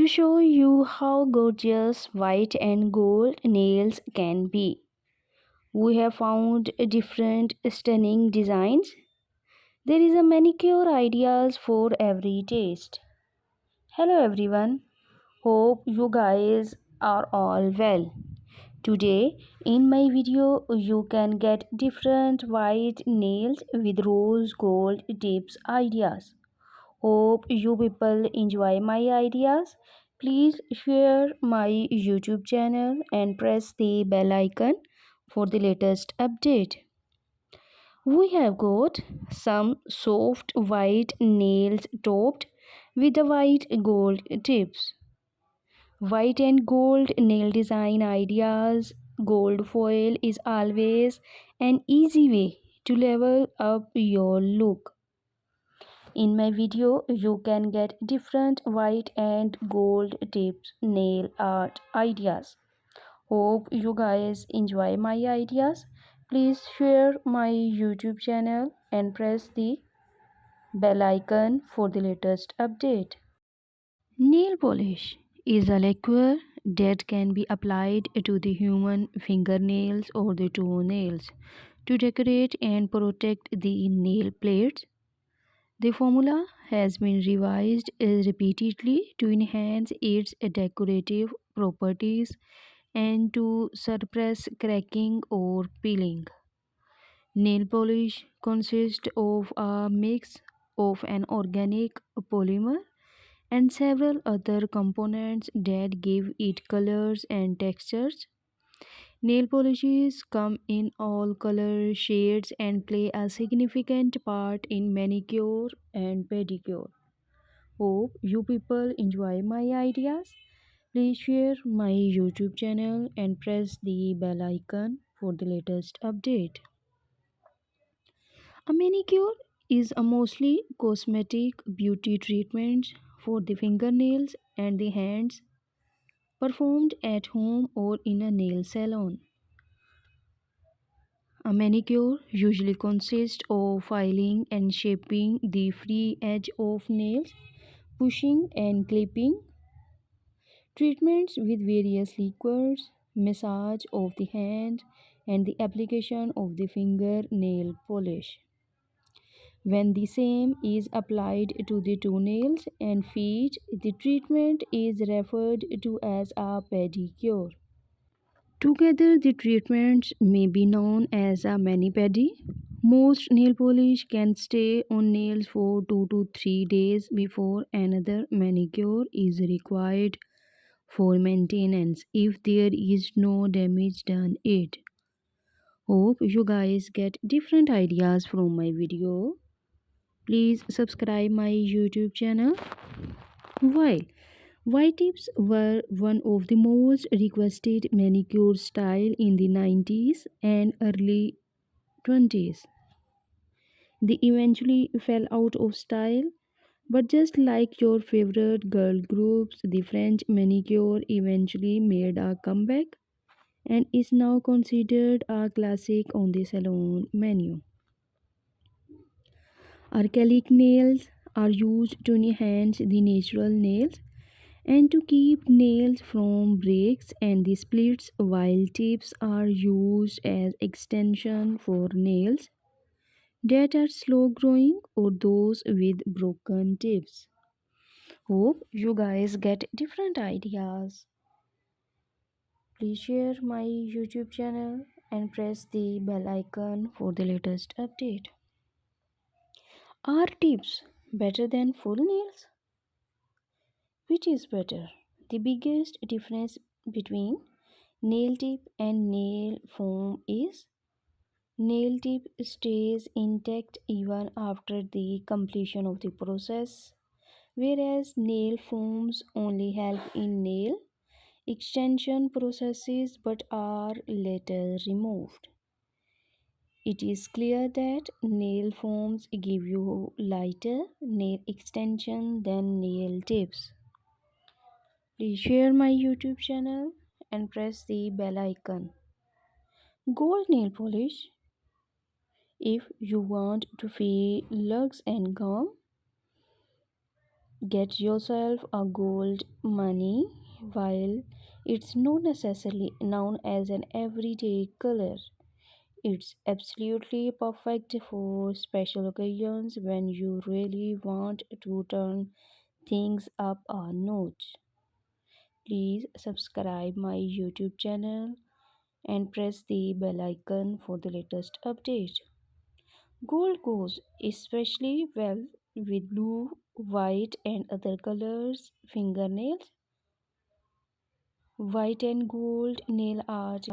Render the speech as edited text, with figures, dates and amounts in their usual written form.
to show you how gorgeous white and gold nails can be. We have found different stunning designs. There is a manicure ideas for every taste. Hello everyone. Hope you guys are all well. Today in my video you can get different white nails with rose gold tips ideas. Hope you people enjoy my ideas. Please share my YouTube channel and press the bell icon for the latest update. We have got some soft white nails topped with the white gold tips. White and gold nail design ideas. Gold foil is always an easy way to level up your look. In my video, you can get different white and gold tips nail art ideas. Hope you guys enjoy my ideas. Please share my YouTube channel and press the bell icon for the latest update. Nail polish is a liquid that can be applied to the human fingernails or the toenails to decorate and protect the nail plates. The formula has been revised repeatedly to enhance its decorative properties and to suppress cracking or peeling. Nail polish consists of a mix of an organic polymer and several other components that give it colors and textures. Nail polishes come in all color shades and play a significant part in manicure and pedicure. Hope you people enjoy my ideas. Please share my YouTube channel and press the bell icon for the latest update. A manicure is a mostly cosmetic beauty treatment for the fingernails and the hands performed at home or in a nail salon. A manicure usually consists of filing and shaping the free edge of nails, pushing and clipping, treatments with various liquids, massage of the hand, and the application of the fingernail polish. When the same is applied to the toenails and feet, the treatment is referred to as a pedicure. Together, the treatments may be known as a mani-pedi. Most nail polish can stay on nails for 2 to 3 days before another manicure is required for maintenance if there is no damage done it. Hope you guys get different ideas from my video. Please subscribe my YouTube channel. While white tips were one of the most requested manicure style in the 90s and early 20s. They eventually fell out of style, but just like your favorite girl groups, the French manicure eventually made a comeback and is now considered a classic on the salon menu. Acrylic nails are used to enhance the natural nails and to keep nails from breaks and the splits, while tips are used as extension for nails that are slow growing or those with broken tips. Hope you guys get different ideas. Please share my YouTube channel and press the bell icon for the latest update. Are tips better than full nails? Which is better? The biggest difference between nail tip and nail foam is nail tip stays intact even after the completion of the process, whereas nail foams only help in nail extension processes but are later removed. It is clear that nail foams give you lighter nail extension than nail tips. Please share my YouTube channel and press the bell icon. Gold nail polish. If you want to feel luxe and calm, Get yourself a gold money. While it's not necessarily known as an everyday color, it's absolutely perfect for special occasions when you really want to turn things up a notch. Please subscribe my YouTube channel and press the bell icon for the latest update. Gold goes especially well with blue, white, and other colors fingernails. White and gold nail art